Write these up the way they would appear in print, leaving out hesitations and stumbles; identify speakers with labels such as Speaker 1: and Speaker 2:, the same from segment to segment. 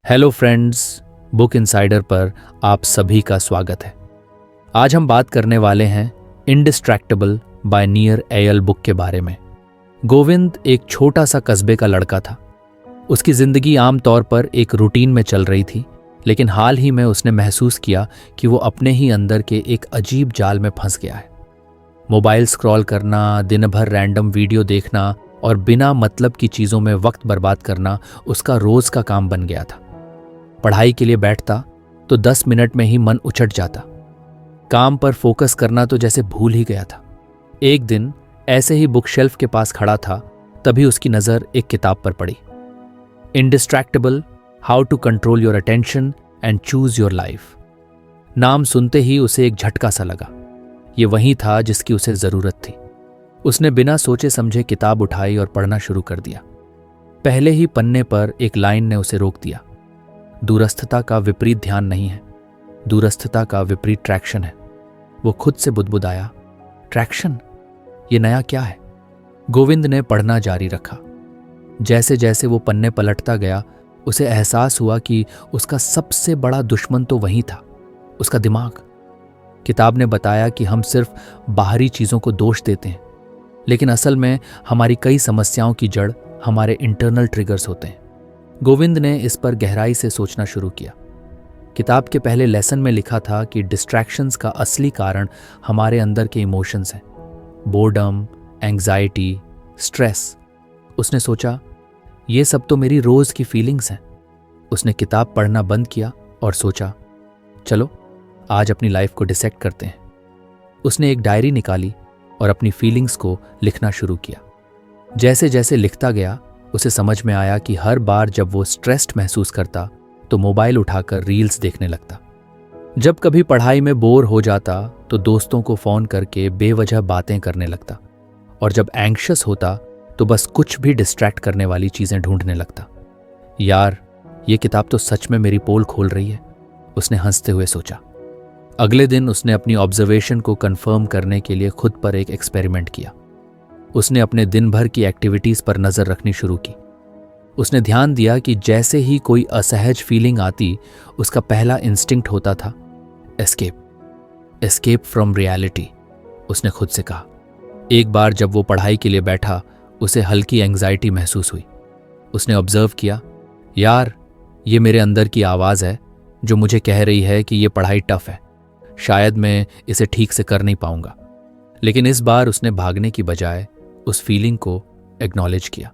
Speaker 1: Hello friends, book insider पर आप सभी का स्वागत है। आज हम बात करने वाले हैं इंडिस्ट्रैक्टेबल बाय नियर एयल बुक के बारे में। गोविंद एक छोटा सा कस्बे का लड़का था। उसकी जिंदगी आमतौर पर एक रूटीन में चल रही थी, लेकिन हाल ही में उसने महसूस किया कि वो अपने ही अंदर के एक अजीब जाल में फंस गया है। मोबाइल स्क्रॉल करना, दिन भर रैंडम वीडियो देखना और बिना मतलब की चीज़ों में वक्त बर्बाद करना उसका रोज का काम बन गया था। पढ़ाई के लिए बैठता तो 10 मिनट में ही मन उचट जाता। काम पर फोकस करना तो जैसे भूल ही गया था। एक दिन ऐसे ही बुक शेल्फ के पास खड़ा था, तभी उसकी नज़र एक किताब पर पड़ी। Indistractable, how to control your attention and choose your life. नाम सुनते ही उसे एक झटका सा लगा। ये वही था जिसकी उसे ज़रूरत थी। उसने बिना सोचे समझे किताब उठाई और पढ़ना शुरू कर दिया। पहले ही पन्ने पर एक लाइन ने उसे रोक दिया। दूरस्थता का विपरीत ध्यान नहीं है, दूरस्थता का विपरीत ट्रैक्शन है। वो खुद से बुदबुदाया, ट्रैक्शन? ये नया क्या है? गोविंद ने पढ़ना जारी रखा। जैसे जैसे वो पन्ने पलटता गया, उसे एहसास हुआ कि उसका सबसे बड़ा दुश्मन तो वही था, उसका दिमाग। किताब ने बताया कि हम सिर्फ बाहरी चीज़ों को दोष देते हैं, लेकिन असल में हमारी कई समस्याओं की जड़ हमारे इंटरनल ट्रिगर्स होते हैं। गोविंद ने इस पर गहराई से सोचना शुरू किया। किताब के पहले लेसन में लिखा था कि डिस्ट्रैक्शंस का असली कारण हमारे अंदर के इमोशंस हैं, बोर्डम, एंग्जाइटी, स्ट्रेस। उसने सोचा, ये सब तो मेरी रोज की फीलिंग्स हैं। उसने किताब पढ़ना बंद किया और सोचा, चलो आज अपनी लाइफ को डिसेक्ट करते हैं। उसने एक डायरी निकाली और अपनी फीलिंग्स को लिखना शुरू किया। जैसे जैसे लिखता गया, उसे समझ में आया कि हर बार जब वो स्ट्रेस्ड महसूस करता तो मोबाइल उठाकर रील्स देखने लगता। जब कभी पढ़ाई में बोर हो जाता तो दोस्तों को फ़ोन करके बेवजह बातें करने लगता, और जब एंग्शियस होता तो बस कुछ भी डिस्ट्रैक्ट करने वाली चीज़ें ढूंढने लगता। यार, ये किताब तो सच में मेरी पोल खोल रही है, उसने हंसते हुए सोचा। अगले दिन उसने अपनी ऑब्जर्वेशन को कंफर्म करने के लिए खुद पर एक एक्सपेरिमेंट किया। उसने अपने दिन भर की एक्टिविटीज़ पर नज़र रखनी शुरू की। उसने ध्यान दिया कि जैसे ही कोई असहज फीलिंग आती, उसका पहला इंस्टिंक्ट होता था एस्केप फ्रॉम रियलिटी। उसने खुद से कहा। एक बार जब वो पढ़ाई के लिए बैठा, उसे हल्की एंग्जाइटी महसूस हुई। उसने ऑब्जर्व किया, यार, ये मेरे अंदर की आवाज़ है जो मुझे कह रही है कि ये पढ़ाई टफ है, शायद मैं इसे ठीक से कर नहीं पाऊंगा। लेकिन इस बार उसने भागने की बजाय उस फीलिंग को एक्नॉलेज किया।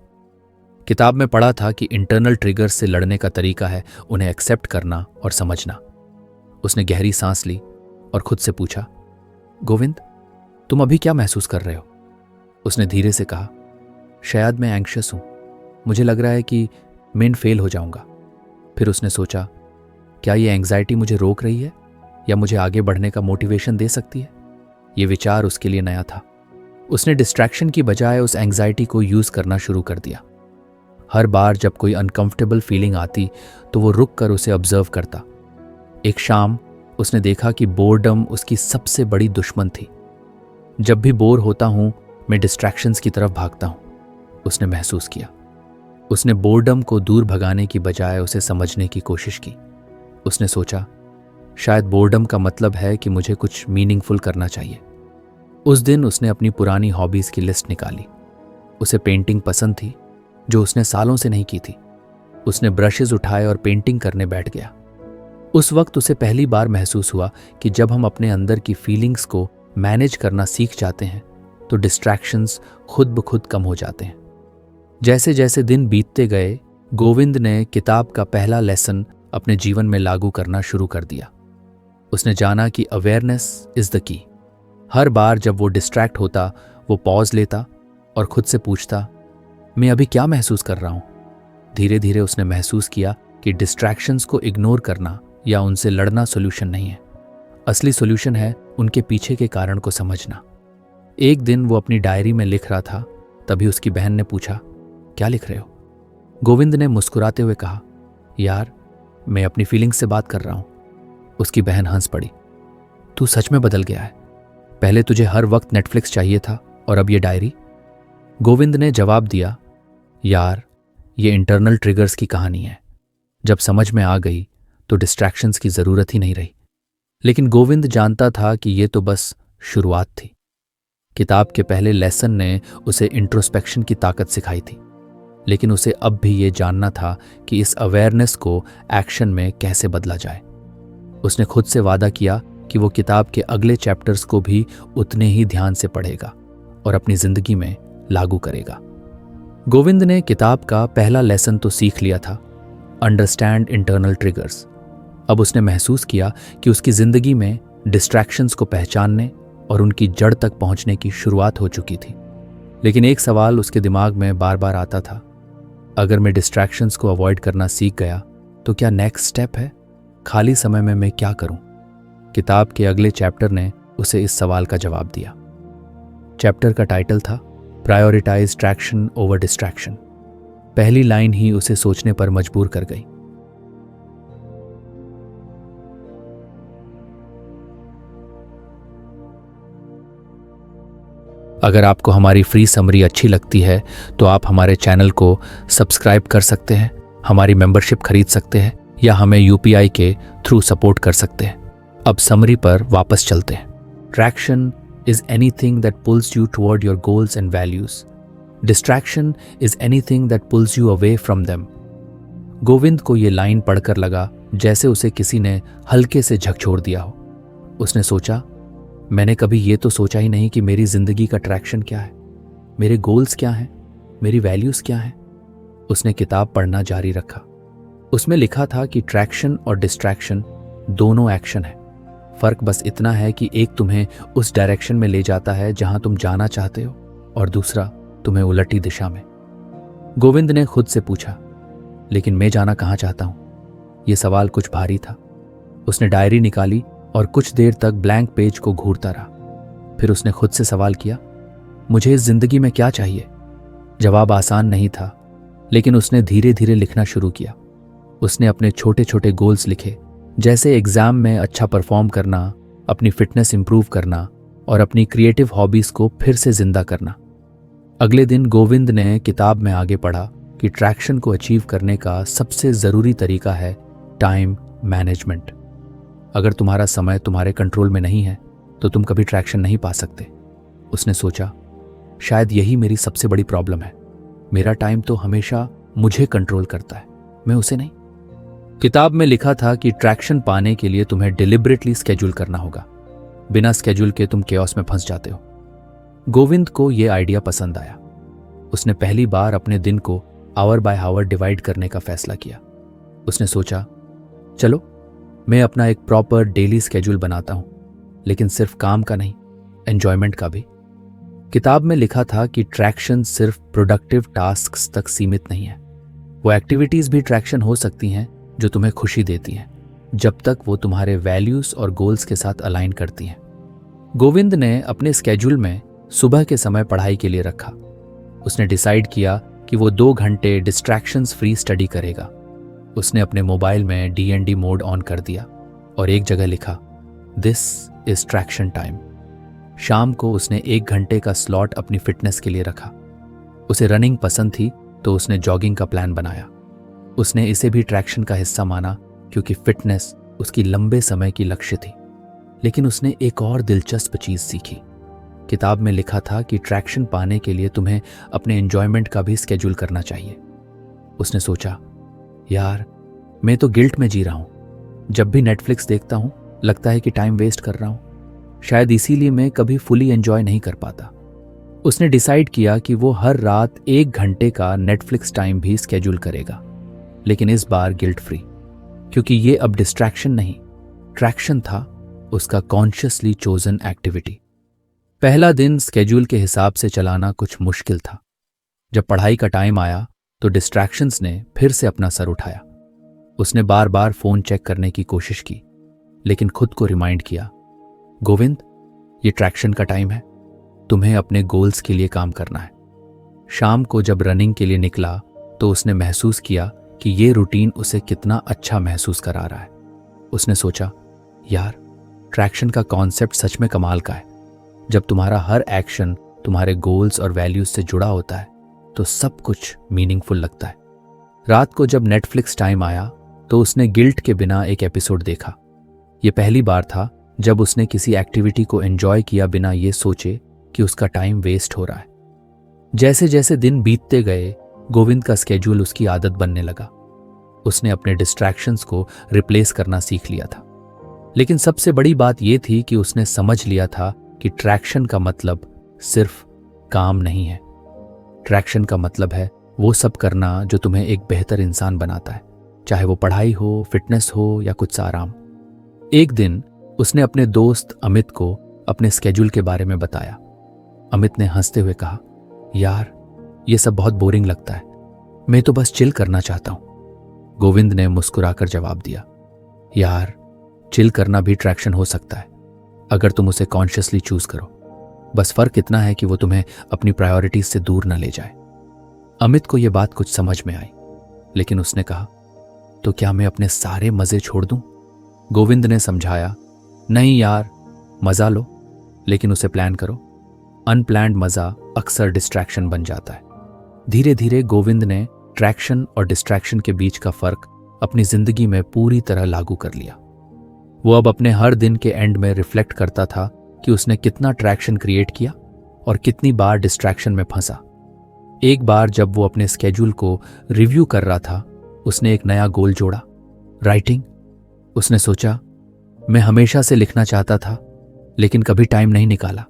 Speaker 1: किताब में पढ़ा था कि इंटरनल ट्रिगर्स से लड़ने का तरीका है उन्हें एक्सेप्ट करना और समझना। उसने गहरी सांस ली और खुद से पूछा, गोविंद, तुम अभी क्या महसूस कर रहे हो? उसने धीरे से कहा, शायद मैं एंग्शियस हूं, मुझे लग रहा है कि मैं फेल हो जाऊंगा। फिर उसने सोचा, क्या ये एंग्जाइटी मुझे रोक रही है या मुझे आगे बढ़ने का मोटिवेशन दे सकती है? ये विचार उसके लिए नया था। उसने डिस्ट्रैक्शन की बजाय उस एंग्जाइटी को यूज करना शुरू कर दिया। हर बार जब कोई अनकंफर्टेबल फीलिंग आती तो वो रुक कर उसे ऑब्जर्व करता। एक शाम उसने देखा कि बोर्डम उसकी सबसे बड़ी दुश्मन थी। जब भी बोर होता हूं, मैं डिस्ट्रैक्शंस की तरफ भागता हूं, उसने महसूस किया। उसने बोर्डम को दूर भगाने की बजाय उसे समझने की कोशिश की। उसने सोचा, शायद बोर्डम का मतलब है कि मुझे कुछ मीनिंगफुल करना चाहिए। उस दिन उसने अपनी पुरानी हॉबीज़ की लिस्ट निकाली। उसे पेंटिंग पसंद थी, जो उसने सालों से नहीं की थी। उसने ब्रशेस उठाए और पेंटिंग करने बैठ गया। उस वक्त उसे पहली बार महसूस हुआ कि जब हम अपने अंदर की फीलिंग्स को मैनेज करना सीख जाते हैं तो डिस्ट्रैक्शंस खुद ब खुद कम हो जाते हैं। जैसे जैसे दिन बीतते गए, गोविंद ने किताब का पहला लेसन अपने जीवन में लागू करना शुरू कर दिया। उसने जाना कि अवेयरनेस इज द की। हर बार जब वो डिस्ट्रैक्ट होता, वो पॉज लेता और खुद से पूछता, मैं अभी क्या महसूस कर रहा हूं? धीरे धीरे उसने महसूस किया कि डिस्ट्रैक्शंस को इग्नोर करना या उनसे लड़ना सोल्यूशन नहीं है। असली सोल्यूशन है उनके पीछे के कारण को समझना। एक दिन वो अपनी डायरी में लिख रहा था, तभी उसकी बहन ने पूछा, क्या लिख रहे हो? गोविंद ने मुस्कुराते हुए कहा, यार, मैं अपनी फीलिंग्स से बात कर रहा हूं। उसकी बहन हंस पड़ी, तू सच में बदल गया है। पहले तुझे हर वक्त नेटफ्लिक्स चाहिए था और अब ये डायरी? गोविंद ने जवाब दिया, यार, ये इंटरनल ट्रिगर्स की कहानी है। जब समझ में आ गई तो डिस्ट्रैक्शंस की ज़रूरत ही नहीं रही। लेकिन गोविंद जानता था कि ये तो बस शुरुआत थी। किताब के पहले लेसन ने उसे इंट्रोस्पेक्शन की ताकत सिखाई थी, लेकिन उसे अब भी ये जानना था कि इस अवेयरनेस को एक्शन में कैसे बदला जाए। उसने खुद से वादा किया कि वो किताब के अगले चैप्टर्स को भी उतने ही ध्यान से पढ़ेगा और अपनी जिंदगी में लागू करेगा। गोविंद ने किताब का पहला लेसन तो सीख लिया था, अंडरस्टैंड इंटरनल ट्रिगर्स। अब उसने महसूस किया कि उसकी जिंदगी में डिस्ट्रैक्शंस को पहचानने और उनकी जड़ तक पहुंचने की शुरुआत हो चुकी थी। लेकिन एक सवाल उसके दिमाग में बार बार आता था, अगर मैं डिस्ट्रैक्शंस को अवॉइड करना सीख गया तो क्या नेक्स्ट स्टेप है? खाली समय में मैं क्या करूं? किताब के अगले चैप्टर ने उसे इस सवाल का जवाब दिया। चैप्टर का टाइटल था प्रायोरिटाइज ट्रैक्शन ओवर डिस्ट्रैक्शन। पहली लाइन ही उसे सोचने पर मजबूर कर गई। अगर आपको हमारी फ्री समरी अच्छी लगती है तो आप हमारे चैनल को सब्सक्राइब कर सकते हैं, हमारी मेंबरशिप खरीद सकते हैं या हमें यूपीआई के थ्रू सपोर्ट कर सकते हैं। अब समरी पर वापस चलते हैं। Traction is anything that pools you toward your goals and values. Distraction is anything that pools you away from them. Govind को ये लाइन पढ़कर लगा जैसे उसे किसी ने हल्के से झकझोर दिया हो। उसने सोचा, मैंने कभी ये तो सोचा ही नहीं कि मेरी जिंदगी का ट्रैक्शन क्या है, मेरे गोल्स क्या हैं, मेरी वैल्यूज क्या हैं। उसने किताब पढ़ना जारी रखा। उसमें लिखा था कि ट्रैक्शन और डिस्ट्रैक्शन दोनों एक्शन है। फर्क बस इतना है कि एक तुम्हें उस डायरेक्शन में ले जाता है जहां तुम जाना चाहते हो और दूसरा तुम्हें उलटी दिशा में। गोविंद ने खुद से पूछा, लेकिन मैं जाना कहां चाहता हूं? यह सवाल कुछ भारी था। उसने डायरी निकाली और कुछ देर तक ब्लैंक पेज को घूरता रहा। फिर उसने खुद से सवाल किया, मुझे इस जिंदगी में क्या चाहिए? जवाब आसान नहीं था, लेकिन उसने धीरे धीरे लिखना शुरू किया। उसने अपने छोटे छोटे गोल्स लिखे, जैसे एग्जाम में अच्छा परफॉर्म करना, अपनी फिटनेस इंप्रूव करना और अपनी क्रिएटिव हॉबीज को फिर से जिंदा करना। अगले दिन गोविंद ने किताब में आगे पढ़ा कि ट्रैक्शन को अचीव करने का सबसे जरूरी तरीका है टाइम मैनेजमेंट। अगर तुम्हारा समय तुम्हारे कंट्रोल में नहीं है तो तुम कभी ट्रैक्शन नहीं पा सकते। उसने सोचा, शायद यही मेरी सबसे बड़ी प्रॉब्लम है। मेरा टाइम तो हमेशा मुझे कंट्रोल करता है, मैं उसे नहीं। किताब में लिखा था कि ट्रैक्शन पाने के लिए तुम्हें डिलिबरेटली स्केड्यूल करना होगा। बिना स्केड्यूल के तुम केओस में फंस जाते हो। गोविंद को यह आइडिया पसंद आया। उसने पहली बार अपने दिन को आवर बाय आवर डिवाइड करने का फैसला किया। उसने सोचा, चलो मैं अपना एक प्रॉपर डेली स्केड्यूल बनाता हूं, लेकिन सिर्फ काम का नहीं, एंजॉयमेंट का भी। किताब में लिखा था कि ट्रैक्शन सिर्फ प्रोडक्टिव टास्क्स तक सीमित नहीं है। वो एक्टिविटीज भी ट्रैक्शन हो सकती हैं जो तुम्हें खुशी देती हैं, जब तक वो तुम्हारे वैल्यूज और गोल्स के साथ अलाइन करती हैं। गोविंद ने अपने स्केड्यूल में सुबह के समय पढ़ाई के लिए रखा। उसने डिसाइड किया कि वो 2 घंटे डिस्ट्रैक्शंस फ्री स्टडी करेगा। उसने अपने मोबाइल में D&D मोड ऑन कर दिया और एक जगह लिखा, दिस इज ट्रैक्शन टाइम। शाम को उसने 1 घंटे का स्लॉट अपनी फिटनेस के लिए रखा। उसे रनिंग पसंद थी तो उसने जॉगिंग का प्लान बनाया। उसने इसे भी ट्रैक्शन का हिस्सा माना क्योंकि फिटनेस उसकी लंबे समय की लक्ष्य थी। लेकिन उसने एक और दिलचस्प चीज सीखी। किताब में लिखा था कि ट्रैक्शन पाने के लिए तुम्हें अपने एंजॉयमेंट का भी स्केड्यूल करना चाहिए। उसने सोचा, यार मैं तो गिल्ट में जी रहा हूं। जब भी नेटफ्लिक्स देखता हूं लगता है कि टाइम वेस्ट कर रहा हूं। शायद इसीलिए मैं कभी फुली एंजॉय नहीं कर पाता। उसने डिसाइड किया कि वो हर रात 1 घंटे का नेटफ्लिक्स टाइम भी स्केड्यूल करेगा, लेकिन इस बार गिल्ट फ्री, क्योंकि ये अब डिस्ट्रैक्शन नहीं, ट्रैक्शन था, उसका कॉन्शियसली चोजन एक्टिविटी। पहला दिन स्केड्यूल के हिसाब से चलाना कुछ मुश्किल था। जब पढ़ाई का टाइम आया तो डिस्ट्रैक्शंस ने फिर से अपना सर उठाया। उसने बार बार फोन चेक करने की कोशिश की, लेकिन खुद को रिमाइंड किया, गोविंद ये ट्रैक्शन का टाइम है, तुम्हें अपने गोल्स के लिए काम करना है। शाम को जब रनिंग के लिए निकला तो उसने महसूस किया कि ये रूटीन उसे कितना अच्छा महसूस करा रहा है। उसने सोचा, यार ट्रैक्शन का कॉन्सेप्ट सच में कमाल का है। जब तुम्हारा हर एक्शन तुम्हारे गोल्स और वैल्यूज से जुड़ा होता है तो सब कुछ मीनिंगफुल लगता है। रात को जब नेटफ्लिक्स टाइम आया तो उसने गिल्ट के बिना एक एपिसोड देखा। ये पहली बार था जब उसने किसी एक्टिविटी को एंजॉय किया बिना ये सोचे कि उसका टाइम वेस्ट हो रहा है। जैसे जैसे दिन बीतते गए, गोविंद का स्केड्यूल उसकी आदत बनने लगा। उसने अपने डिस्ट्रैक्शंस को रिप्लेस करना सीख लिया था। लेकिन सबसे बड़ी बात यह थी कि उसने समझ लिया था कि ट्रैक्शन का मतलब सिर्फ काम नहीं है। ट्रैक्शन का मतलब है वो सब करना जो तुम्हें एक बेहतर इंसान बनाता है, चाहे वो पढ़ाई हो, फिटनेस हो या कुछ सा आराम। एक दिन उसने अपने दोस्त अमित को अपने स्केड्यूल के बारे में बताया। अमित ने हंसते हुए कहा, यार ये सब बहुत बोरिंग लगता है, मैं तो बस चिल करना चाहता हूं। गोविंद ने मुस्कुराकर जवाब दिया, यार चिल करना भी ट्रैक्शन हो सकता है अगर तुम उसे कॉन्शियसली चूज करो। बस फर्क इतना है कि वो तुम्हें अपनी प्रायोरिटीज से दूर न ले जाए। अमित को यह बात कुछ समझ में आई, लेकिन उसने कहा, तो क्या मैं अपने सारे मजे छोड़ दूं? गोविंद ने समझाया, नहीं यार, मजा लो, लेकिन उसे प्लान करो। अनप्लान्ड मजा अक्सर डिस्ट्रैक्शन बन जाता है। धीरे धीरे गोविंद ने ट्रैक्शन और डिस्ट्रैक्शन के बीच का फर्क अपनी जिंदगी में पूरी तरह लागू कर लिया। वो अब अपने हर दिन के एंड में रिफ्लेक्ट करता था कि उसने कितना ट्रैक्शन क्रिएट किया और कितनी बार डिस्ट्रैक्शन में फंसा। एक बार जब वो अपने स्केड्यूल को रिव्यू कर रहा था, उसने एक नया गोल जोड़ा, राइटिंग। उसने सोचा, मैं हमेशा से लिखना चाहता था लेकिन कभी टाइम नहीं निकाला,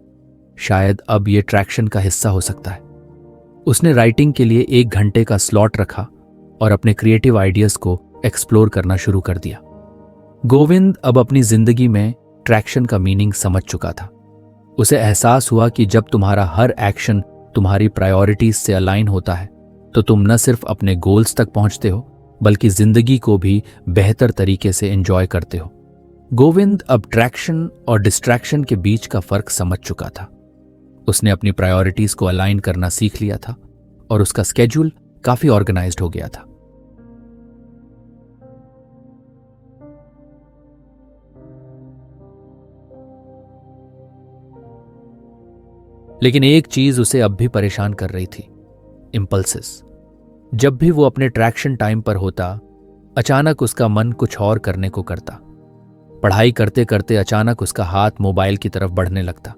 Speaker 1: शायद अब ये ट्रैक्शन का हिस्सा हो सकता है। उसने राइटिंग के लिए 1 घंटे का स्लॉट रखा और अपने क्रिएटिव आइडियाज को एक्सप्लोर करना शुरू कर दिया। गोविंद अब अपनी जिंदगी में ट्रैक्शन का मीनिंग समझ चुका था। उसे एहसास हुआ कि जब तुम्हारा हर एक्शन तुम्हारी प्रायोरिटीज से अलाइन होता है तो तुम न सिर्फ अपने गोल्स तक पहुंचते हो बल्कि जिंदगी को भी बेहतर तरीके से एंजॉय करते हो। गोविंद अब ट्रैक्शन और डिस्ट्रैक्शन के बीच का फर्क समझ चुका था। उसने अपनी प्रायोरिटीज को अलाइन करना सीख लिया था और उसका स्केड्यूल काफी ऑर्गेनाइज्ड हो गया था। लेकिन एक चीज उसे अब भी परेशान कर रही थी, इंपल्सेस। जब भी वो अपने ट्रैक्शन टाइम पर होता, अचानक उसका मन कुछ और करने को करता। पढ़ाई करते करते अचानक उसका हाथ मोबाइल की तरफ बढ़ने लगता,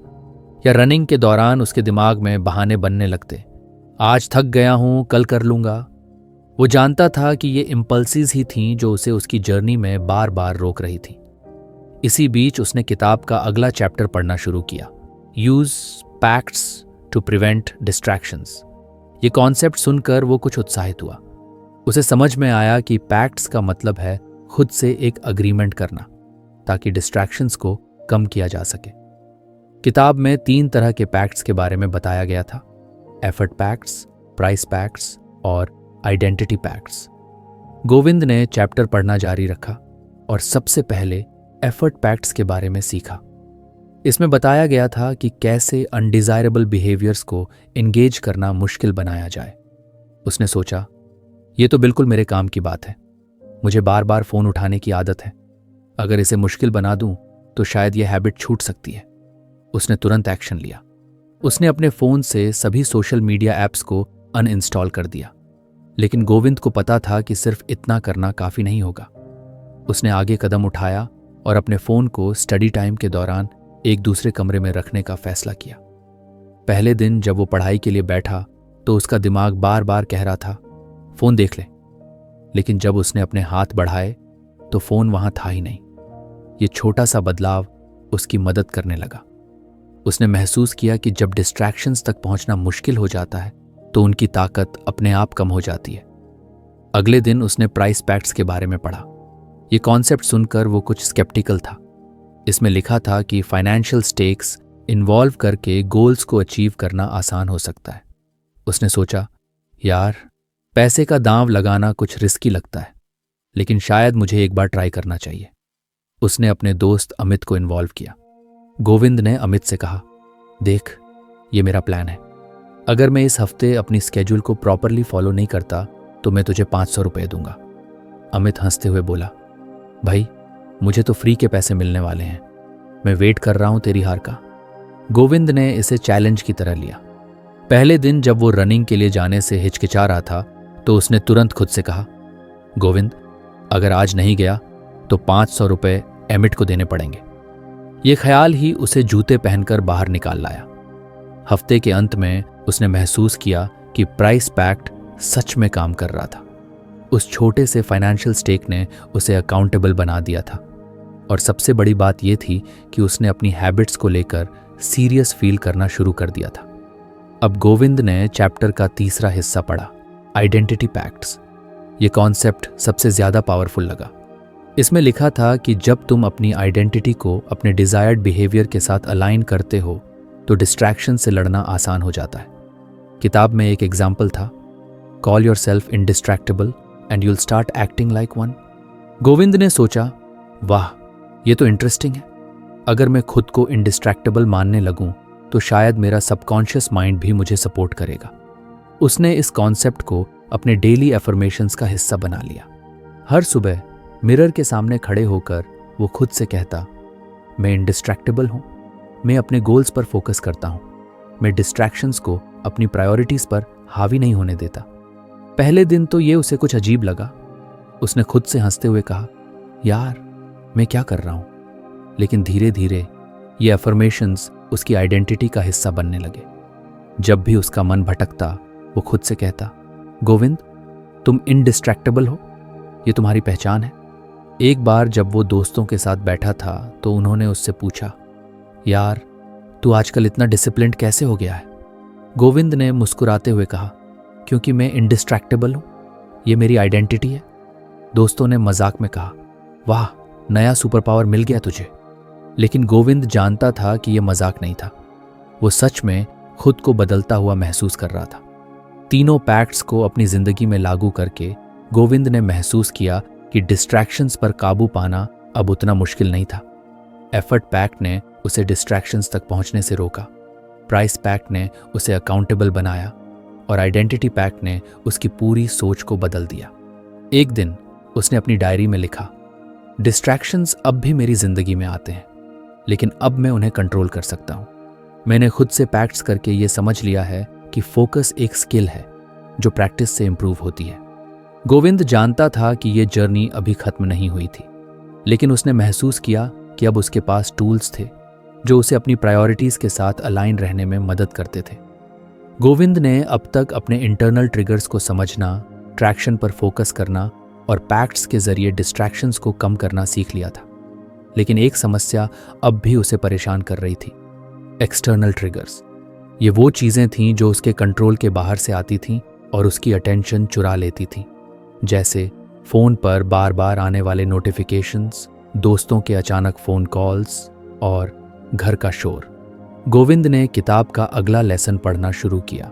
Speaker 1: या रनिंग के दौरान उसके दिमाग में बहाने बनने लगते, आज थक गया हूं, कल कर लूंगा। वो जानता था कि ये इंपल्सेस ही थीं जो उसे उसकी जर्नी में बार बार रोक रही थी। इसी बीच उसने किताब का अगला चैप्टर पढ़ना शुरू किया, use pacts to prevent distractions. ये कॉन्सेप्ट सुनकर वो कुछ उत्साहित हुआ। उसे समझ में आया कि पैक्ट्स का मतलब है खुद से एक अग्रीमेंट करना ताकि डिस्ट्रैक्शंस को कम किया जा सके। किताब में 3 तरह के पैक्ट्स के बारे में बताया गया था, एफर्ट पैक्ट्स, प्राइस पैक्ट्स और आइडेंटिटी पैक्ट्स। गोविंद ने चैप्टर पढ़ना जारी रखा और सबसे पहले एफर्ट पैक्ट्स के बारे में सीखा। इसमें बताया गया था कि कैसे अनडिजायरेबल बिहेवियर्स को एंगेज करना मुश्किल बनाया जाए। उसने सोचा, ये तो बिल्कुल मेरे काम की बात है, मुझे बार बार फोन उठाने की आदत है, अगर इसे मुश्किल बना दूं तो शायद यह हैबिट छूट सकती है। उसने तुरंत एक्शन लिया। उसने अपने फोन से सभी सोशल मीडिया ऐप्स को अनइंस्टॉल कर दिया। लेकिन गोविंद को पता था कि सिर्फ इतना करना काफी नहीं होगा। उसने आगे कदम उठाया और अपने फोन को स्टडी टाइम के दौरान एक दूसरे कमरे में रखने का फैसला किया। पहले दिन जब वो पढ़ाई के लिए बैठा तो उसका दिमाग बार बार कह रहा था, फोन देख ले, लेकिन जब उसने अपने हाथ बढ़ाए तो फोन वहां था ही नहीं। ये छोटा सा बदलाव उसकी मदद करने लगा। उसने महसूस किया कि जब डिस्ट्रैक्शंस तक पहुंचना मुश्किल हो जाता है तो उनकी ताकत अपने आप कम हो जाती है। अगले दिन उसने प्राइस पैक्ट्स के बारे में पढ़ा। ये कॉन्सेप्ट सुनकर वो कुछ स्केप्टिकल था। इसमें लिखा था कि फाइनेंशियल स्टेक्स इन्वॉल्व करके गोल्स को अचीव करना आसान हो सकता है। उसने सोचा, यार पैसे का दांव लगाना कुछ रिस्की लगता है, लेकिन शायद मुझे एक बार ट्राई करना चाहिए। उसने अपने दोस्त अमित को इन्वॉल्व किया। गोविंद ने अमित से कहा, देख ये मेरा प्लान है, अगर मैं इस हफ्ते अपनी स्केड्यूल को प्रॉपरली फॉलो नहीं करता तो मैं तुझे 500 रुपये दूंगा। अमित हंसते हुए बोला, भाई मुझे तो फ्री के पैसे मिलने वाले हैं, मैं वेट कर रहा हूं तेरी हार का। गोविंद ने इसे चैलेंज की तरह लिया। पहले दिन जब वो रनिंग के लिए जाने से हिचकिचा रहा था तो उसने तुरंत खुद से कहा, गोविंद अगर आज नहीं गया तो 500 रुपये एमिट को देने पड़ेंगे। ये ख्याल ही उसे जूते पहनकर बाहर निकाल लाया। हफ्ते के अंत में उसने महसूस किया कि प्राइस पैक्ट सच में काम कर रहा था। उस छोटे से फाइनेंशियल स्टेक ने उसे अकाउंटेबल बना दिया था। और सबसे बड़ी बात यह थी कि उसने अपनी हैबिट्स को लेकर सीरियस फील करना शुरू कर दिया था। अब गोविंद ने चैप्टर का तीसरा हिस्सा पढ़ा, आइडेंटिटी पैक्ट्स। ये कॉन्सेप्ट सबसे ज़्यादा पावरफुल लगा। इसमें लिखा था कि जब तुम अपनी आइडेंटिटी को अपने डिज़ायर्ड बिहेवियर के साथ अलाइन करते हो तो डिस्ट्रैक्शन से लड़ना आसान हो जाता है। किताब में एक एग्जाम्पल था, call yourself indistractable and you'll start acting like one. Govind ने सोचा, वाह ये तो इंटरेस्टिंग है। अगर मैं खुद को इंडिस्ट्रैक्टेबल मानने लगूं तो शायद मेरा सबकॉन्शियस माइंड भी मुझे सपोर्ट करेगा। उसने इस कॉन्सेप्ट को अपने डेली एफर्मेशंस का हिस्सा बना लिया। हर सुबह मिरर के सामने खड़े होकर वो खुद से कहता, मैं इंडिस्ट्रैक्टेबल हूँ, मैं अपने गोल्स पर फोकस करता हूँ, मैं डिस्ट्रैक्शंस को अपनी प्रायोरिटीज़ पर हावी नहीं होने देता। पहले दिन तो ये उसे कुछ अजीब लगा। उसने खुद से हंसते हुए कहा, यार मैं क्या कर रहा हूँ। लेकिन धीरे धीरे ये अफर्मेशंस उसकी आइडेंटिटी का हिस्सा बनने लगे। जब भी उसका मन भटकता वो खुद से कहता, गोविंद तुम इनडिस्ट्रैक्टेबल हो, ये तुम्हारी पहचान है। एक बार जब वो दोस्तों के साथ बैठा था तो उन्होंने उससे पूछा, यार तू आजकल इतना डिसिप्लिन्ड कैसे हो गया है। गोविंद ने मुस्कुराते हुए कहा, क्योंकि मैं इनडिस्ट्रैक्टेबल हूँ, ये मेरी आइडेंटिटी है। दोस्तों ने मजाक में कहा, वाह नया सुपर पावर मिल गया तुझे। लेकिन गोविंद जानता था कि यह मजाक नहीं था। वो सच में खुद को बदलता हुआ महसूस कर रहा था। तीनों पैक्ट्स को अपनी जिंदगी में लागू करके गोविंद ने महसूस किया कि डिस्ट्रैक्शंस पर काबू पाना अब उतना मुश्किल नहीं था। एफर्ट पैक्ट ने उसे डिस्ट्रैक्शंस तक पहुंचने से रोका, प्राइस पैक्ट ने उसे अकाउंटेबल बनाया और आइडेंटिटी पैक्ट ने उसकी पूरी सोच को बदल दिया। एक दिन उसने अपनी डायरी में लिखा, डिस्ट्रैक्शंस अब भी मेरी जिंदगी में आते हैं, लेकिन अब मैं उन्हें कंट्रोल कर सकता हूं। मैंने खुद से पैक्ट्स करके ये समझ लिया है कि फोकस एक स्किल है जो प्रैक्टिस से इंप्रूव होती है। गोविंद जानता था कि ये जर्नी अभी खत्म नहीं हुई थी, लेकिन उसने महसूस किया कि अब उसके पास टूल्स थे जो उसे अपनी प्रायोरिटीज के साथ अलाइन रहने में मदद करते थे। गोविंद ने अब तक अपने इंटरनल ट्रिगर्स को समझना, ट्रैक्शन पर फोकस करना और पैक्ट्स के जरिए डिस्ट्रैक्शंस को कम करना सीख लिया था। लेकिन एक समस्या अब भी उसे परेशान कर रही थी, एक्सटर्नल ट्रिगर्स। ये वो चीज़ें थीं जो उसके कंट्रोल के बाहर से आती थीं और उसकी अटेंशन चुरा लेती थीं, जैसे फ़ोन पर बार बार आने वाले नोटिफिकेशंस, दोस्तों के अचानक फ़ोन कॉल्स और घर का शोर। गोविंद ने किताब का अगला लेसन पढ़ना शुरू किया,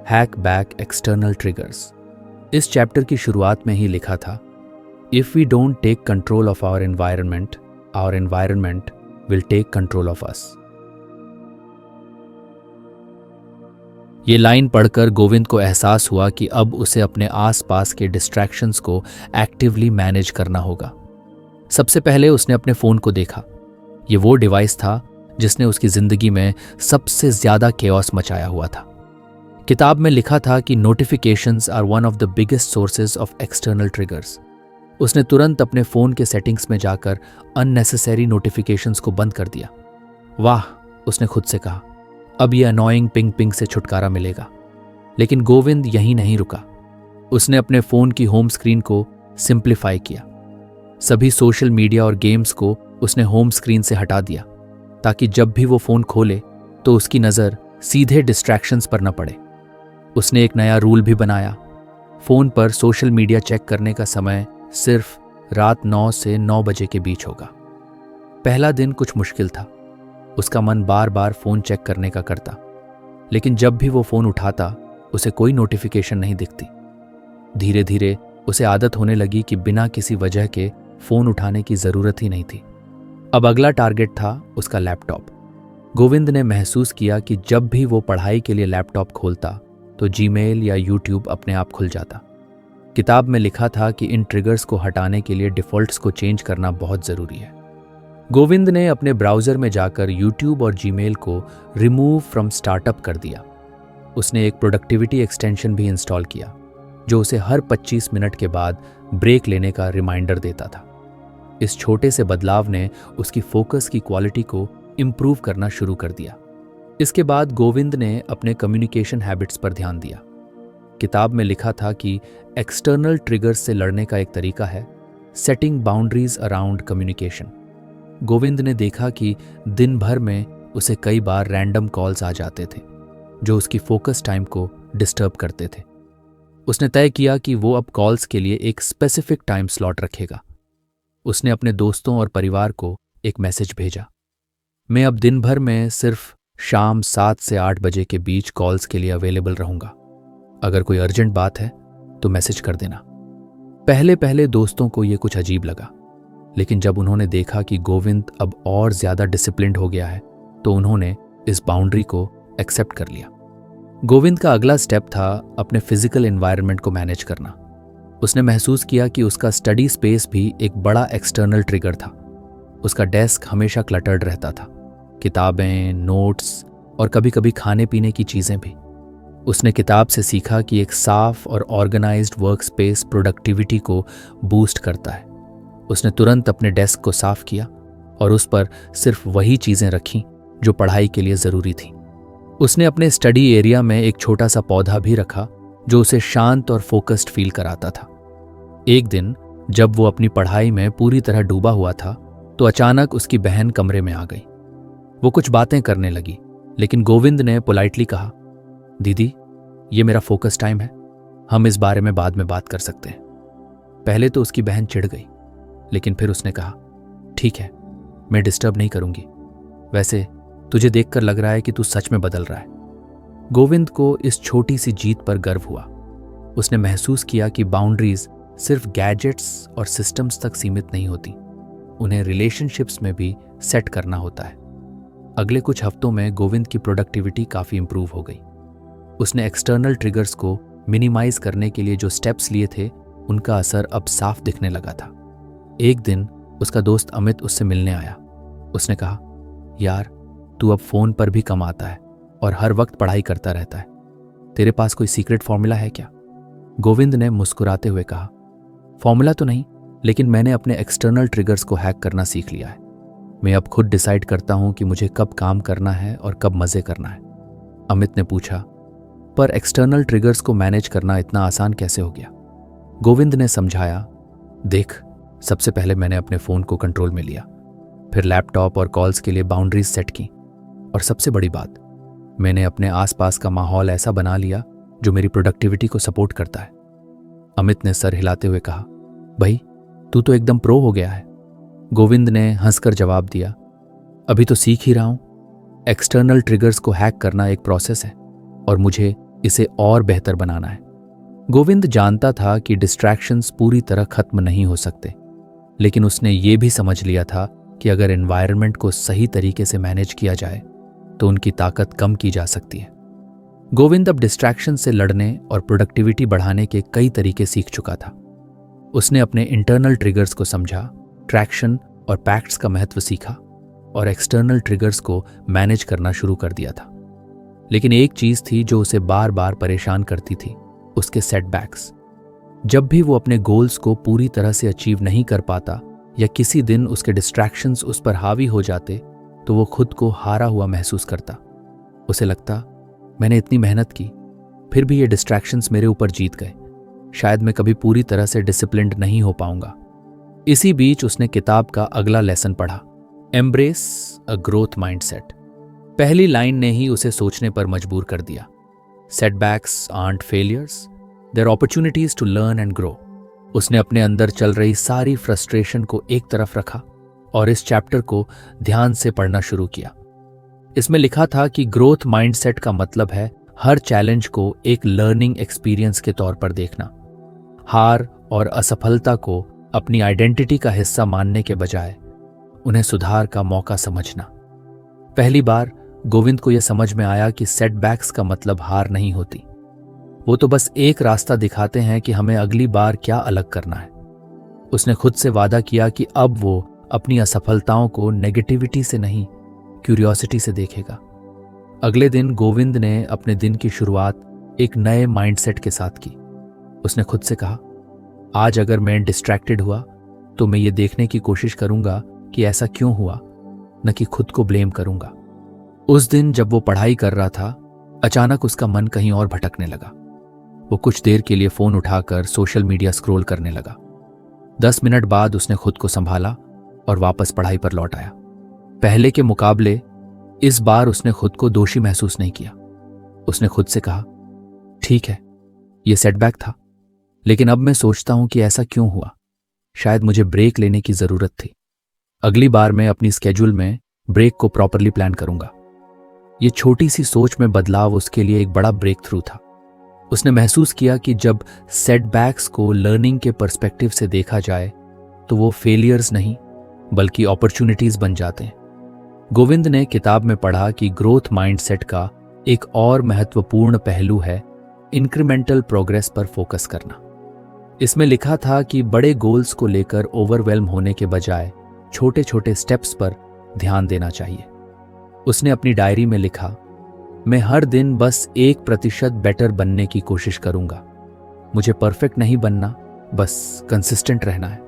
Speaker 1: हैक बैक एक्सटर्नल ट्रिगर्स। इस चैप्टर की शुरुआत में ही लिखा था, if we don't take control of our environment will take control of us. ये लाइन पढ़कर गोविंद को एहसास हुआ कि अब उसे अपने आसपास के डिस्ट्रैक्शंस को एक्टिवली मैनेज करना होगा। सबसे पहले उसने अपने फ़ोन को देखा। ये वो डिवाइस था जिसने उसकी ज़िंदगी में सबसे ज़्यादा केओस मचाया हुआ था। किताब में लिखा था कि notifications are one of the biggest sources of external triggers. उसने तुरंत अपने फ़ोन के सेटिंग्स में जाकर अननेसेसरी नोटिफिकेशंस को बंद कर दिया। वाह, उसने खुद से कहा, अब ये अनोइंग पिंग पिंग से छुटकारा मिलेगा। लेकिन गोविंद यहीं नहीं रुका। उसने अपने फ़ोन की होम स्क्रीन को सिंप्लीफाई किया। सभी सोशल मीडिया और गेम्स को उसने होम स्क्रीन से हटा दिया ताकि जब भी वो फ़ोन खोले तो उसकी नज़र सीधे डिस्ट्रैक्शंस पर न पड़े। उसने एक नया रूल भी बनाया, फ़ोन पर सोशल मीडिया चेक करने का समय सिर्फ रात 9 से 9 बजे के बीच होगा। पहला दिन कुछ मुश्किल था। उसका मन बार बार फ़ोन चेक करने का करता, लेकिन जब भी वो फ़ोन उठाता उसे कोई नोटिफिकेशन नहीं दिखती। धीरे धीरे उसे आदत होने लगी कि बिना किसी वजह के फ़ोन उठाने की ज़रूरत ही नहीं थी। अब अगला टारगेट था उसका लैपटॉप। गोविंद ने महसूस किया कि जब भी वो पढ़ाई के लिए लैपटॉप खोलता तो जीमेल या यूट्यूब अपने आप खुल जाता। किताब में लिखा था कि इन ट्रिगर्स को हटाने के लिए डिफ़ॉल्ट्स को चेंज करना बहुत ज़रूरी है। गोविंद ने अपने ब्राउज़र में जाकर यूट्यूब और जीमेल को रिमूव फ्रॉम स्टार्टअप कर दिया। उसने एक प्रोडक्टिविटी एक्सटेंशन भी इंस्टॉल किया जो उसे हर 25 मिनट के बाद ब्रेक लेने का रिमाइंडर देता था। इस छोटे से बदलाव ने उसकी फोकस की क्वालिटी को इम्प्रूव करना शुरू कर दिया। इसके बाद गोविंद ने अपने कम्युनिकेशन हैबिट्स पर ध्यान दिया। किताब में लिखा था कि एक्सटर्नल ट्रिगर्स से लड़ने का एक तरीका है setting boundaries around communication. Govind ने देखा कि दिन भर में उसे कई बार रैंडम कॉल्स आ जाते थे जो उसकी फोकस टाइम को डिस्टर्ब करते थे। उसने तय किया कि वो अब कॉल्स के लिए एक स्पेसिफिक टाइम स्लॉट रखेगा। उसने अपने दोस्तों और परिवार को एक मैसेज भेजा, मैं अब दिन भर में सिर्फ शाम 7 से 8 बजे के बीच कॉल्स के लिए अवेलेबल रहूंगा। अगर कोई अर्जेंट बात है तो मैसेज कर देना। पहले पहले दोस्तों को ये कुछ अजीब लगा, लेकिन जब उन्होंने देखा कि गोविंद अब और ज्यादा डिसिप्लिन्ड हो गया है तो उन्होंने इस बाउंड्री को एक्सेप्ट कर लिया। गोविंद का अगला स्टेप था अपने फिजिकल एनवायरनमेंट को मैनेज करना। उसने महसूस किया कि उसका स्टडी स्पेस भी एक बड़ा एक्सटर्नल ट्रिगर था। उसका डेस्क हमेशा क्लटर्ड रहता था, किताबें, नोट्स और कभी कभी खाने पीने की चीजें भी। उसने किताब से सीखा कि एक साफ और ऑर्गेनाइज्ड वर्क स्पेस प्रोडक्टिविटी को बूस्ट करता है। उसने तुरंत अपने डेस्क को साफ किया और उस पर सिर्फ वही चीजें रखीं जो पढ़ाई के लिए जरूरी थी। उसने अपने स्टडी एरिया में एक छोटा सा पौधा भी रखा जो उसे शांत और फोकस्ड फील कराता था। एक दिन जब वो अपनी पढ़ाई में पूरी तरह डूबा हुआ था तो अचानक उसकी बहन कमरे में आ गई। वो कुछ बातें करने लगी, लेकिन गोविंद ने पोलाइटली कहा, दीदी, ये मेरा फोकस टाइम है, हम इस बारे में बाद में बात कर सकते हैं। पहले तो उसकी बहन चिढ़ गई, लेकिन फिर उसने कहा, ठीक है, मैं डिस्टर्ब नहीं करूंगी। वैसे तुझे देखकर लग रहा है कि तू सच में बदल रहा है। गोविंद को इस छोटी सी जीत पर गर्व हुआ। उसने महसूस किया कि बाउंड्रीज सिर्फ गैजेट्स और सिस्टम्स तक सीमित नहीं होती, उन्हें रिलेशनशिप्स में भी सेट करना होता है। अगले कुछ हफ्तों में गोविंद की प्रोडक्टिविटी काफ़ी इंप्रूव हो गई। उसने एक्सटर्नल ट्रिगर्स को मिनिमाइज करने के लिए जो स्टेप्स लिए थे उनका असर अब साफ दिखने लगा था। एक दिन उसका दोस्त अमित उससे मिलने आया। उसने कहा, यार, तू अब फोन पर भी कम आता है और हर वक्त पढ़ाई करता रहता है, तेरे पास कोई सीक्रेट फॉर्मूला है क्या? गोविंद ने मुस्कुराते हुए कहा, फॉर्मूला तो नहीं, लेकिन मैंने अपने एक्सटर्नल ट्रिगर्स को हैक करना सीख लिया है। मैं अब खुद डिसाइड करता हूं कि मुझे कब काम करना है और कब मजे करना है। अमित ने पूछा, पर एक्सटर्नल ट्रिगर्स को मैनेज करना इतना आसान कैसे हो गया? गोविंद ने समझाया, देख, सबसे पहले मैंने अपने फ़ोन को कंट्रोल में लिया, फिर लैपटॉप और कॉल्स के लिए बाउंड्रीज सेट की, और सबसे बड़ी बात, मैंने अपने आसपास का माहौल ऐसा बना लिया जो मेरी प्रोडक्टिविटी को सपोर्ट करता है। अमित ने सर हिलाते हुए कहा, भाई, तू तो एकदम प्रो हो गया है। गोविंद ने हंसकर जवाब दिया, अभी तो सीख ही रहा हूं। एक्सटर्नल ट्रिगर्स को हैक करना एक प्रोसेस है और मुझे इसे और बेहतर बनाना है। गोविंद जानता था कि डिस्ट्रैक्शंस पूरी तरह खत्म नहीं हो सकते, लेकिन उसने ये भी समझ लिया था कि अगर एनवायरनमेंट को सही तरीके से मैनेज किया जाए तो उनकी ताकत कम की जा सकती है। गोविंद अब डिस्ट्रैक्शन से लड़ने और प्रोडक्टिविटी बढ़ाने के कई तरीके सीख चुका था। उसने अपने इंटरनल ट्रिगर्स को समझा, ट्रैक्शन और पैक्ट्स का महत्व सीखा और एक्सटर्नल ट्रिगर्स को मैनेज करना शुरू कर दिया था। लेकिन एक चीज थी जो उसे बार बार परेशान करती थी, उसके सेटबैक्स। जब भी वो अपने गोल्स को पूरी तरह से अचीव नहीं कर पाता या किसी दिन उसके डिस्ट्रैक्शंस उस पर हावी हो जाते तो वो खुद को हारा हुआ महसूस करता। उसे लगता, मैंने इतनी मेहनत की, फिर भी ये डिस्ट्रैक्शंस मेरे ऊपर जीत गए, शायद मैं कभी पूरी तरह से डिसिप्लिन्ड नहीं हो पाऊंगा। इसी बीच उसने किताब का अगला लेसन पढ़ा, एम्ब्रेस अ ग्रोथ माइंडसेट। पहली लाइन ने ही उसे सोचने पर मजबूर कर दिया। Setbacks aren't failures, they're opportunities to learn and grow. उसने अपने अंदर चल रही सारी फ्रस्ट्रेशन को एक तरफ रखा और इस चैप्टर को ध्यान से पढ़ना शुरू किया। इसमें लिखा था कि ग्रोथ माइंडसेट का मतलब है हर चैलेंज को एक लर्निंग एक्सपीरियंस के तौर पर देखना, हार और असफलता को अपनी आइडेंटिटी का हिस्सा मानने के बजाय उन्हें सुधार का मौका समझना। पहली बार गोविंद को यह समझ में आया कि सेटबैक्स का मतलब हार नहीं होती, वो तो बस एक रास्ता दिखाते हैं कि हमें अगली बार क्या अलग करना है। उसने खुद से वादा किया कि अब वो अपनी असफलताओं को नेगेटिविटी से नहीं, क्यूरियोसिटी से देखेगा। अगले दिन गोविंद ने अपने दिन की शुरुआत एक नए माइंडसेट के साथ की। उसने खुद से कहा, आज अगर मैं डिस्ट्रैक्टेड हुआ तो मैं ये देखने की कोशिश करूंगा कि ऐसा क्यों हुआ, न कि खुद को ब्लेम करूंगा। उस दिन जब वो पढ़ाई कर रहा था, अचानक उसका मन कहीं और भटकने लगा। वो कुछ देर के लिए फोन उठाकर सोशल मीडिया स्क्रॉल करने लगा। 10 मिनट बाद उसने खुद को संभाला और वापस पढ़ाई पर लौट आया। पहले के मुकाबले इस बार उसने खुद को दोषी महसूस नहीं किया। उसने खुद से कहा, ठीक है, यह सेटबैक था, लेकिन अब मैं सोचता हूं कि ऐसा क्यों हुआ। शायद मुझे ब्रेक लेने की जरूरत थी। अगली बार मैं अपनी स्केड्यूल में ब्रेक को प्रॉपरली प्लान करूंगा। ये छोटी सी सोच में बदलाव उसके लिए एक बड़ा ब्रेक थ्रू था। उसने महसूस किया कि जब सेटबैक्स को लर्निंग के पर्सपेक्टिव से देखा जाए तो वो फेलियर्स नहीं बल्कि अपॉर्चुनिटीज बन जाते हैं। गोविंद ने किताब में पढ़ा कि ग्रोथ माइंडसेट का एक और महत्वपूर्ण पहलू है इंक्रीमेंटल प्रोग्रेस पर फोकस करना। इसमें लिखा था कि बड़े गोल्स को लेकर ओवरवेल्म होने के बजाय छोटे छोटे स्टेप्स पर ध्यान देना चाहिए। उसने अपनी डायरी में लिखा, मैं हर दिन बस 1% बेटर बनने की कोशिश करूंगा। मुझे परफेक्ट नहीं बनना, बस कंसिस्टेंट रहना है।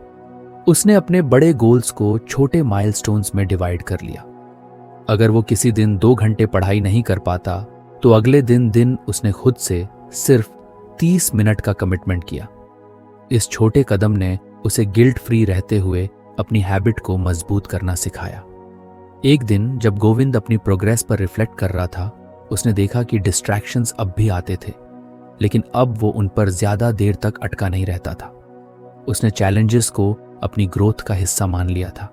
Speaker 1: उसने अपने बड़े गोल्स को छोटे माइलस्टोन्स में डिवाइड कर लिया। अगर वो किसी दिन 2 घंटे पढ़ाई नहीं कर पाता तो अगले दिन उसने खुद से सिर्फ 30 मिनट का कमिटमेंट किया। इस छोटे कदम ने उसे गिल्ट फ्री रहते हुए अपनी हैबिट को मजबूत करना सिखाया। एक दिन जब गोविंद अपनी प्रोग्रेस पर रिफ्लेक्ट कर रहा था, उसने देखा कि डिस्ट्रैक्शंस अब भी आते थे, लेकिन अब वो उन पर ज्यादा देर तक अटका नहीं रहता था। उसने चैलेंजेस को अपनी ग्रोथ का हिस्सा मान लिया था।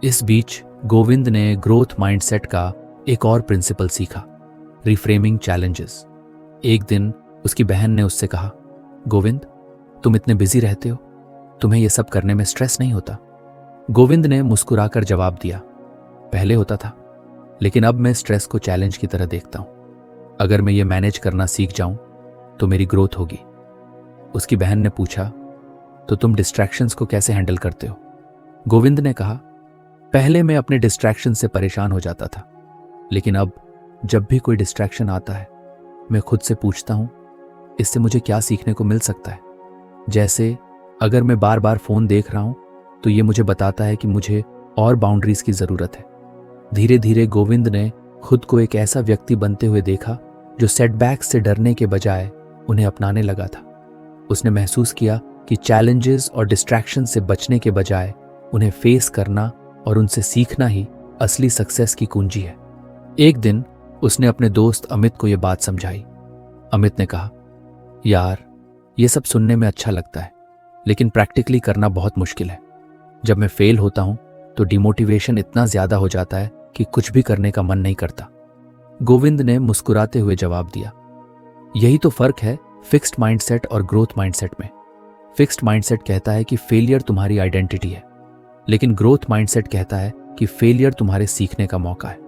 Speaker 1: इस बीच गोविंद ने ग्रोथ माइंडसेट का एक और प्रिंसिपल सीखा, रिफ्रेमिंग चैलेंजेस। एक दिन उसकी बहन ने उससे कहा, गोविंद, तुम इतने बिजी रहते हो, तुम्हें यह सब करने में स्ट्रेस नहीं होता? गोविंद ने मुस्कुराकर जवाब दिया, पहले होता था, लेकिन अब मैं स्ट्रेस को चैलेंज की तरह देखता हूं। अगर मैं ये मैनेज करना सीख जाऊं तो मेरी ग्रोथ होगी। उसकी बहन ने पूछा, तो तुम डिस्ट्रैक्शंस को कैसे हैंडल करते हो? गोविंद ने कहा, पहले मैं अपने डिस्ट्रैक्शन से परेशान हो जाता था, लेकिन अब जब भी कोई डिस्ट्रैक्शन आता है मैं खुद से पूछता हूं, इससे मुझे क्या सीखने को मिल सकता है। जैसे अगर मैं बार बार फोन देख रहा हूं तो ये मुझे बताता है कि मुझे और बाउंड्रीज की जरूरत है। धीरे धीरे गोविंद ने खुद को एक ऐसा व्यक्ति बनते हुए देखा जो सेटबैक्स से डरने के बजाय उन्हें अपनाने लगा था। उसने महसूस किया कि चैलेंजेस और डिस्ट्रैक्शन से बचने के बजाय उन्हें फेस करना और उनसे सीखना ही असली सक्सेस की कुंजी है। एक दिन उसने अपने दोस्त अमित को यह बात समझाई। अमित ने कहा, यार, ये सब सुनने में अच्छा लगता है, लेकिन प्रैक्टिकली करना बहुत मुश्किल है। जब मैं फेल होता हूं तो डिमोटिवेशन इतना ज्यादा हो जाता है कि कुछ भी करने का मन नहीं करता। गोविंद ने मुस्कुराते हुए जवाब दिया, यही तो फर्क है फिक्स्ड माइंडसेट और ग्रोथ माइंडसेट में। फिक्स्ड माइंडसेट कहता है कि फेलियर तुम्हारी आइडेंटिटी है, लेकिन ग्रोथ माइंडसेट कहता है कि फेलियर तुम्हारे सीखने का मौका है।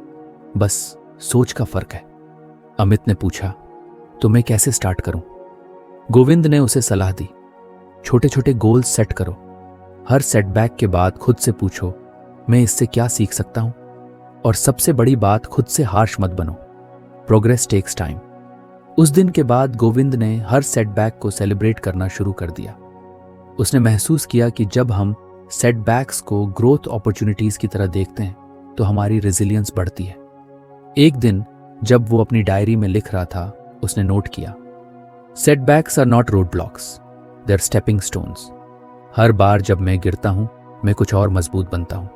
Speaker 1: बस सोच का फर्क है। अमित ने पूछा, तो मैं कैसे स्टार्ट करूं? गोविंद ने उसे सलाह दी, छोटे छोटे गोल्स सेट करो। हर सेटबैक के बाद खुद से पूछो, मैं इससे क्या सीख सकता हूं? और सबसे बड़ी बात, खुद से हार्श मत बनो। Progress takes time. उस दिन के बाद गोविंद ने हर सेटबैक को सेलिब्रेट करना शुरू कर दिया। उसने महसूस किया कि जब हम सेटबैक्स को ग्रोथ अपॉर्चुनिटीज की तरह देखते हैं तो हमारी रेजिलियंस बढ़ती है। एक दिन जब वो अपनी डायरी में लिख रहा था, उसने नोट किया, setbacks are not roadblocks, they are stepping stones. हर बार जब मैं गिरता हूं मैं कुछ और मजबूत बनता हूं।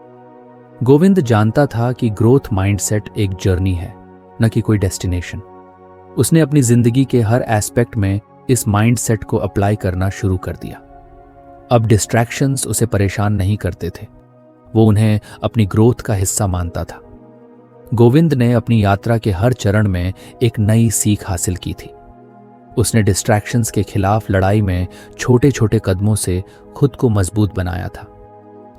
Speaker 1: गोविंद जानता था कि ग्रोथ माइंडसेट एक जर्नी है, न कि कोई डेस्टिनेशन। उसने अपनी जिंदगी के हर एस्पेक्ट में इस माइंडसेट को अप्लाई करना शुरू कर दिया। अब डिस्ट्रैक्शंस उसे परेशान नहीं करते थे, वो उन्हें अपनी ग्रोथ का हिस्सा मानता था। गोविंद ने अपनी यात्रा के हर चरण में एक नई सीख हासिल की थी। उसने डिस्ट्रैक्शंस के खिलाफ लड़ाई में छोटे छोटे कदमों से खुद को मजबूत बनाया था।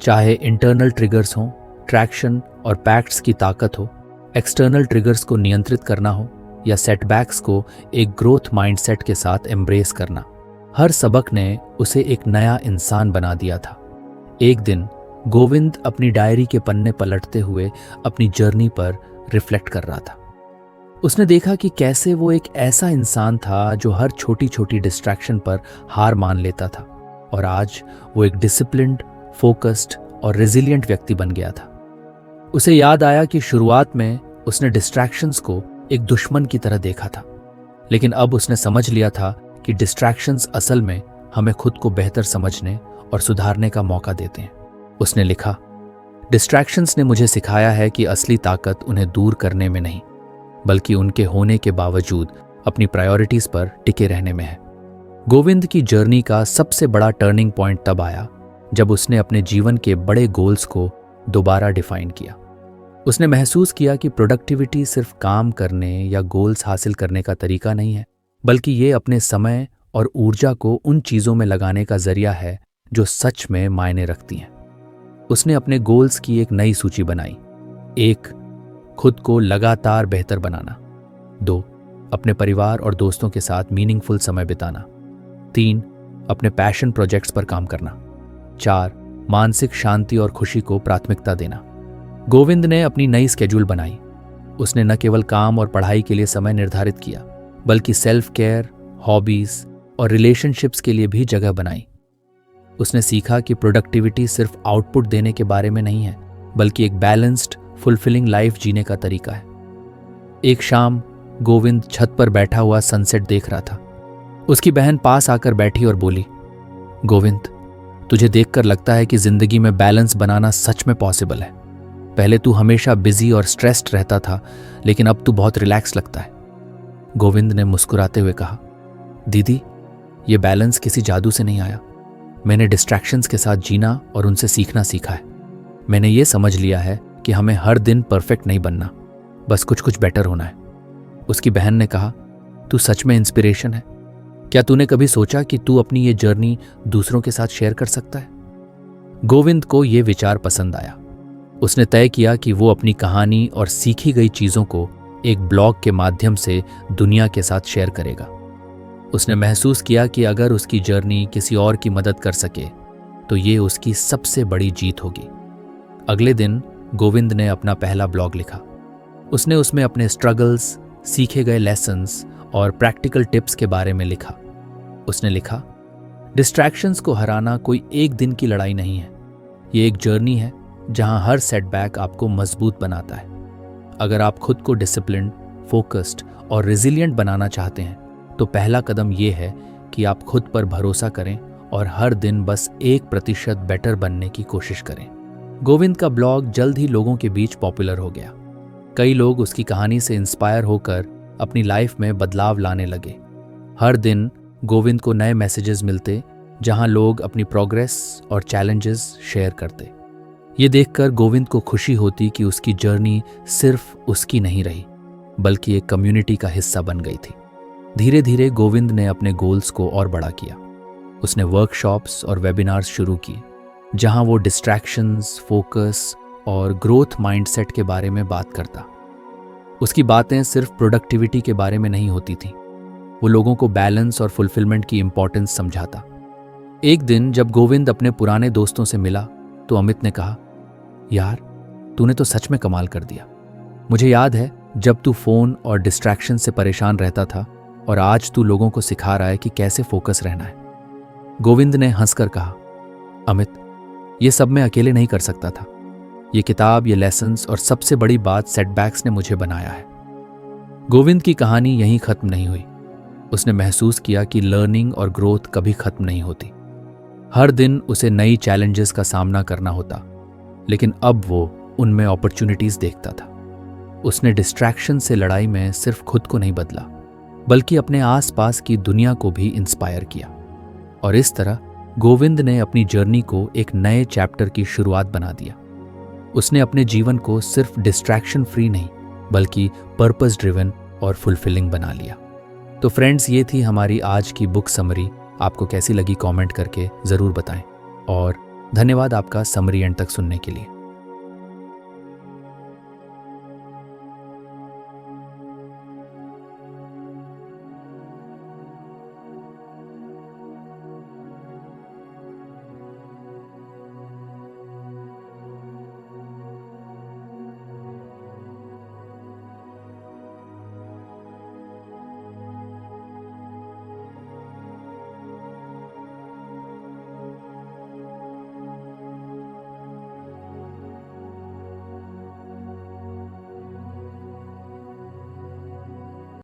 Speaker 1: चाहे इंटरनल ट्रिगर्स हों, ट्रैक्शन और पैक्ट्स की ताकत हो, एक्सटर्नल ट्रिगर्स को नियंत्रित करना हो या सेटबैक्स को एक ग्रोथ माइंडसेट के साथ एम्ब्रेस करना, हर सबक ने उसे एक नया इंसान बना दिया था। एक दिन गोविंद अपनी डायरी के पन्ने पलटते हुए अपनी जर्नी पर रिफ्लेक्ट कर रहा था। उसने देखा कि कैसे वो एक ऐसा इंसान था जो हर छोटी छोटी डिस्ट्रैक्शन पर हार मान लेता था, और आज वो एक डिसिप्लिन्ड, फोकस्ड और रेजिलिएंट व्यक्ति बन गया था। उसे याद आया कि शुरुआत में उसने डिस्ट्रैक्शंस को एक दुश्मन की तरह देखा था, लेकिन अब उसने समझ लिया था कि डिस्ट्रैक्शंस असल में हमें खुद को बेहतर समझने और सुधारने का मौका देते हैं। उसने लिखा, डिस्ट्रैक्शंस ने मुझे सिखाया है कि असली ताकत उन्हें दूर करने में नहीं, बल्कि उनके होने के बावजूद अपनी प्रायोरिटीज पर टिके रहने में है। गोविंद की जर्नी का सबसे बड़ा टर्निंग पॉइंट तब आया जब उसने अपने जीवन के बड़े गोल्स को दोबारा डिफाइन किया। उसने महसूस किया कि प्रोडक्टिविटी सिर्फ काम करने या गोल्स हासिल करने का तरीका नहीं है, बल्कि ये अपने समय और ऊर्जा को उन चीज़ों में लगाने का जरिया है जो सच में मायने रखती हैं। उसने अपने गोल्स की एक नई सूची बनाई। 1. खुद को लगातार बेहतर बनाना। 2. अपने परिवार और दोस्तों के साथ मीनिंगफुल समय बिताना। 3. अपने पैशन प्रोजेक्ट्स पर काम करना। 4. मानसिक शांति और खुशी को प्राथमिकता देना। गोविंद ने अपनी नई स्केड्यूल बनाई। उसने न केवल काम और पढ़ाई के लिए समय निर्धारित किया, बल्कि सेल्फ केयर, हॉबीज और रिलेशनशिप्स के लिए भी जगह बनाई। उसने सीखा कि प्रोडक्टिविटी सिर्फ आउटपुट देने के बारे में नहीं है, बल्कि एक बैलेंस्ड, फुलफिलिंग लाइफ जीने का तरीका है। एक शाम गोविंद छत पर बैठा हुआ सनसेट देख रहा था। उसकी बहन पास आकर बैठी और बोली, गोविंद, तुझे देखकर लगता है कि जिंदगी में बैलेंस बनाना सच में पॉसिबल है। पहले तू हमेशा बिजी और स्ट्रेस्ड रहता था, लेकिन अब तू बहुत रिलैक्स लगता है। गोविंद ने मुस्कुराते हुए कहा, दीदी, ये बैलेंस किसी जादू से नहीं आया। मैंने डिस्ट्रैक्शंस के साथ जीना और उनसे सीखना सीखा है। मैंने ये समझ लिया है कि हमें हर दिन परफेक्ट नहीं बनना, बस कुछ कुछ बेटर होना है। उसकी बहन ने कहा, तू सच में इंस्पिरेशन है। क्या तूने कभी सोचा कि तू अपनी ये जर्नी दूसरों के साथ शेयर कर सकता है? गोविंद को ये विचार पसंद आया। उसने तय किया कि वो अपनी कहानी और सीखी गई चीज़ों को एक ब्लॉग के माध्यम से दुनिया के साथ शेयर करेगा। उसने महसूस किया कि अगर उसकी जर्नी किसी और की मदद कर सके तो ये उसकी सबसे बड़ी जीत होगी। अगले दिन गोविंद ने अपना पहला ब्लॉग लिखा। उसने उसमें अपने स्ट्रगल्स, सीखे गए लेसन्स और प्रैक्टिकल टिप्स के बारे में लिखा। उसने लिखा, डिस्ट्रैक्शंस को हराना कोई एक दिन की लड़ाई नहीं है। ये एक जर्नी है जहां हर सेटबैक आपको मजबूत बनाता है। अगर आप खुद को डिसिप्लिन्ड, फोकस्ड और रेजिलिएंट बनाना चाहते हैं तो पहला कदम यह है कि आप खुद पर भरोसा करें और हर दिन बस 1% बेटर बनने की कोशिश करें। गोविंद का ब्लॉग जल्द ही लोगों के बीच पॉपुलर हो गया। कई लोग उसकी कहानी से इंस्पायर होकर अपनी लाइफ में बदलाव लाने लगे। हर दिन गोविंद को नए मैसेजेस मिलते जहां लोग अपनी प्रोग्रेस और चैलेंजेस शेयर करते। ये देखकर गोविंद को खुशी होती कि उसकी जर्नी सिर्फ उसकी नहीं रही, बल्कि एक कम्युनिटी का हिस्सा बन गई थी। धीरे धीरे गोविंद ने अपने गोल्स को और बड़ा किया। उसने वर्कशॉप्स और वेबिनार्स शुरू किए जहां वो डिस्ट्रैक्शंस, फोकस और ग्रोथ माइंडसेट के बारे में बात करता। उसकी बातें सिर्फ प्रोडक्टिविटी के बारे में नहीं होती थीं, वो लोगों को बैलेंस और फुलफिलमेंट की इंपॉर्टेंस समझाता। एक दिन जब गोविंद अपने पुराने दोस्तों से मिला तो अमित ने कहा, यार, तूने तो सच में कमाल कर दिया। मुझे याद है जब तू फोन और डिस्ट्रैक्शन से परेशान रहता था और आज तू लोगों को सिखा रहा है कि कैसे फोकस रहना है। गोविंद ने हंसकर कहा, अमित, ये सब मैं अकेले नहीं कर सकता था। ये किताब, ये लेसन्स और सबसे बड़ी बात सेटबैक्स ने मुझे बनाया है। गोविंद की कहानी यहीं खत्म नहीं हुई। उसने महसूस किया कि लर्निंग और ग्रोथ कभी खत्म नहीं होती। हर दिन उसे नई चैलेंजेस का सामना करना होता, लेकिन अब वो उनमें अपॉर्चुनिटीज देखता था। उसने डिस्ट्रैक्शन से लड़ाई में सिर्फ खुद को नहीं बदला, बल्कि अपने आसपास की दुनिया को भी इंस्पायर किया। और इस तरह गोविंद ने अपनी जर्नी को एक नए चैप्टर की शुरुआत बना दिया। उसने अपने जीवन को सिर्फ डिस्ट्रैक्शन फ्री नहीं, बल्कि पर्पस ड्रिवन और फुलफिलिंग बना लिया। तो फ्रेंड्स, ये थी हमारी आज की बुक समरी। आपको कैसी लगी कमेंट करके ज़रूर बताएं, और धन्यवाद आपका समरी एंड तक सुनने के लिए।